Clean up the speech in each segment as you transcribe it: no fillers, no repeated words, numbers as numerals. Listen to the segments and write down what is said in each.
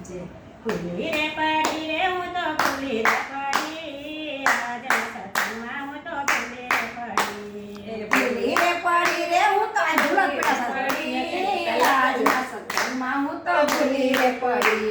છે. ભૂલી રે પડી રે હું તો ભૂલી રે પડી આજના સત્સંગમાં હું તો ભૂલી રે પડી. ભૂલી રે પડી રે હું તો આજના સત્સંગમાં હું તો ભૂલી રે પડી.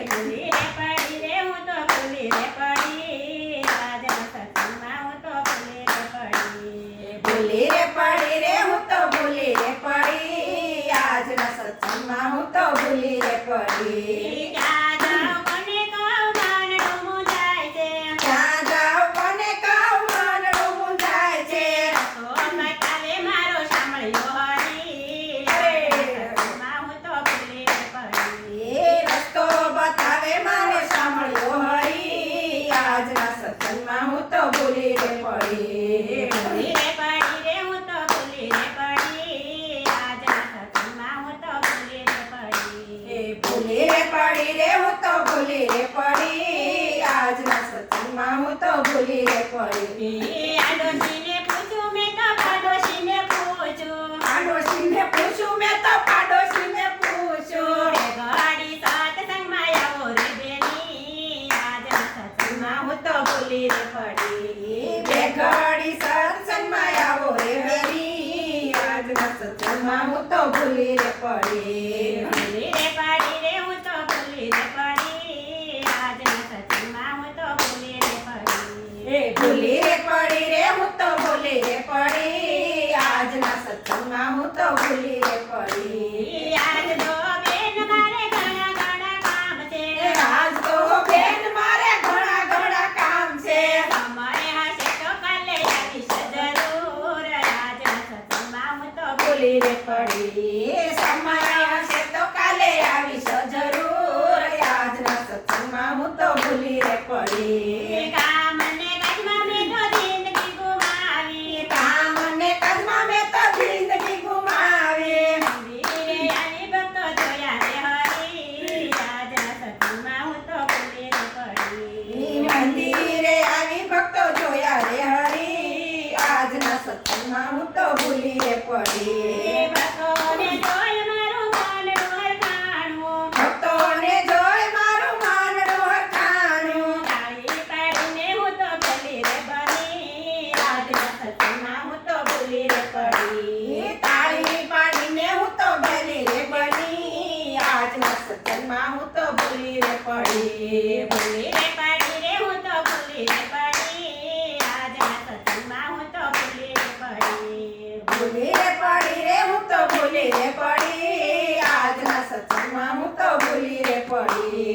ભૂલી રે પડી રે હું તો ભૂલી રે પડી આજના સત્સંગમાં હું તો ભૂલી રે પડી. ભૂલી રે પડી રે હું તો ભૂલી રે પડી આજના સત્સંગમાં હું તો ભૂલી રે પડી. ક્યાં જાઉં કોને કહું માનડું મૂંઝાય છે. ક્યાં જાઉં કોને કહું માનડું મૂંઝાય છે. રસ્તો બતાવે મારો સાંભળ્યો હરી સત્સંગમાં હું તો ભૂલી રે પડી. એ રસ્તો બતાવે મારે સાંભળ્યો હરી આજના સત્સંગમાં હું તો ભૂલી રે પડી. ભૂલી રે પડી રે હું તો ભૂલી રે પડી આજના સત્સંગમાં હું તો ભૂલી રે પડી. ભૂલી રે પડી રે હું તો ભૂલી રે પડી આજના સત્સંગમાં હું તો ભૂલી રે પડી. આડોશીને પૂછું મેં તો પાડોશીને પૂછું. પાડોશીને પૂછું મેં તો પાડોશીને પૂછું. બે ઘડી સત્સંગમાં આવો રે બેની આજના સત્સંગમાં હું તો ભૂલી રે પડી. બે ઘડી સત્સંગમાં આવો રે હરી આજના સત્સંગમાં હું તો ભૂલી રે પડી. ભૂલી રે પડી રે હું તો ભૂલી રે પડી આજના સત્સંગમાં હું તો ભૂલી રે પડી. ભૂલી રે પડી રે હું તો ભૂલી રે પડી આજના સત્સંગમાં હું તો ભૂલી રે પડી. આજ તો બેન મારે ઘણા ઘણા કામ છે. આજ તો બેન મારે ઘણા ઘણા કામ છે. સમય હશે તો કાલે આવીશ જરૂર આજના સત્સંગમાં હું તો ભૂલી રે પડી. સમય હશે તો કાલે આવીશ જરૂર આજના સત્સંગમાં હું તો ભૂલી રે પડી. કામ ને કાજમાં મેં તો જિંદગી ગુમાવી. કામ ને કાજમાં મેં તો જિંદગી ગુમાવી. મંદિરે આવી ભક્તો જોયા રે હરી આજના સત્સંગમાં હું તો ભૂલી રે પડી. મંદિરે આવી ભક્તો જોયા રે હરી આજના સત્સંગમાં હું તો ભૂલી રે પડી. ભક્તોને જોઈ મારું મન હરખાણું. ભક્તોને જોઈ મારું માનડું હરખાણું. તાળી પાડીને હું તો ભૂલી રે બની આજના સત્સંગમાં હું તો ભૂલી રે પડી. તાળી પાડીને હું તો ભૂલી રે પડી આજના સત્સંગમાં હું તો ભૂલી રે પડી. ભૂલી રે પડી રે હું તો ભૂલી રે પડી આજના સત્સંગમાં હું તો ભૂલી રે પડી. ભૂલી રે પડી રે હું તો ભૂલી રે પડી આજના સત્સંગમાં હું તો ભૂલી રે પડી.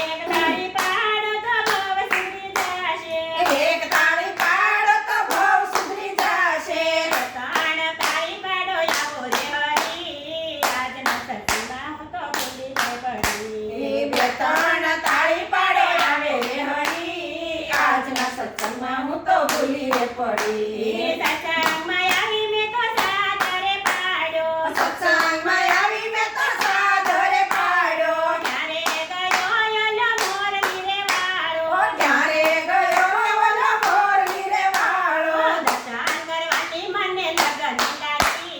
એક તાળી પાડો તો ભવ સુધરી જશે. એક તાળી પાડો તો ભવ સુધરી જશે. ત્રણ તાળી પાડો આવો રે હરી આજના સત્સંગમાં હું તો ભૂલી રે પડી. બે ત્રણ તાળી પાડે આવે રે હરી આજના સત્સંગમાં હું તો ભૂલી રે પડી. સત્સંગમાં આવી મેં તો સાદરે પાડ્યો. સત્સંગમાં આવી મેં તો સાદરે પાડ્યો. ક્યારે ગયો ઓલો મોર નીરે વાળો. ક્યારે ગયો ઓલો મોરલી રે વાળો. દર્શન કરવાની મને લગન લાગી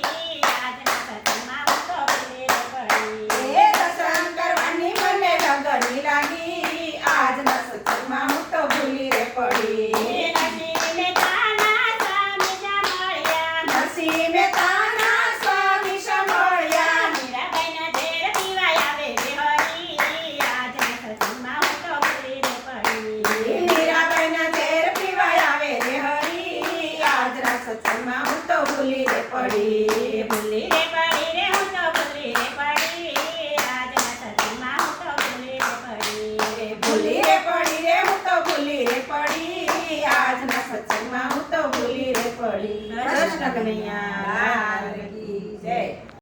આજના સત્સંગમાં હું તો ભૂલી રે પડી. એ દર્શન કરવાની મને લગની લાગી આજના સત્સંગમાં હું તો ભૂલી રે પડી. નસીબ ને તાના સ્વામી જા મળ્યા. નરસિંહ મહેતાના સ્વામી સાંભળ્યા. મીરાબાઈના ઝેર પીવાય આવે રે હરી આજના સત્સંગમાં હું તો ભૂલી રે પડી. મીરાબાઈના ઝેર પીવાય આવે રે હરી આજના સત્સંગમાં હું તો ભૂલી રે પડી. ભૂલી રે પડી રે હું તો ભૂલી રે પડી આજના સત્સંગમાં હું તો ભૂલી રે પડી. ભૂલી રે પડી રે હું તો ભૂલી રે પડી આજના સત્સંગમાં હું તો ભૂલી રે પડી. કૃષ્ણ કનૈયા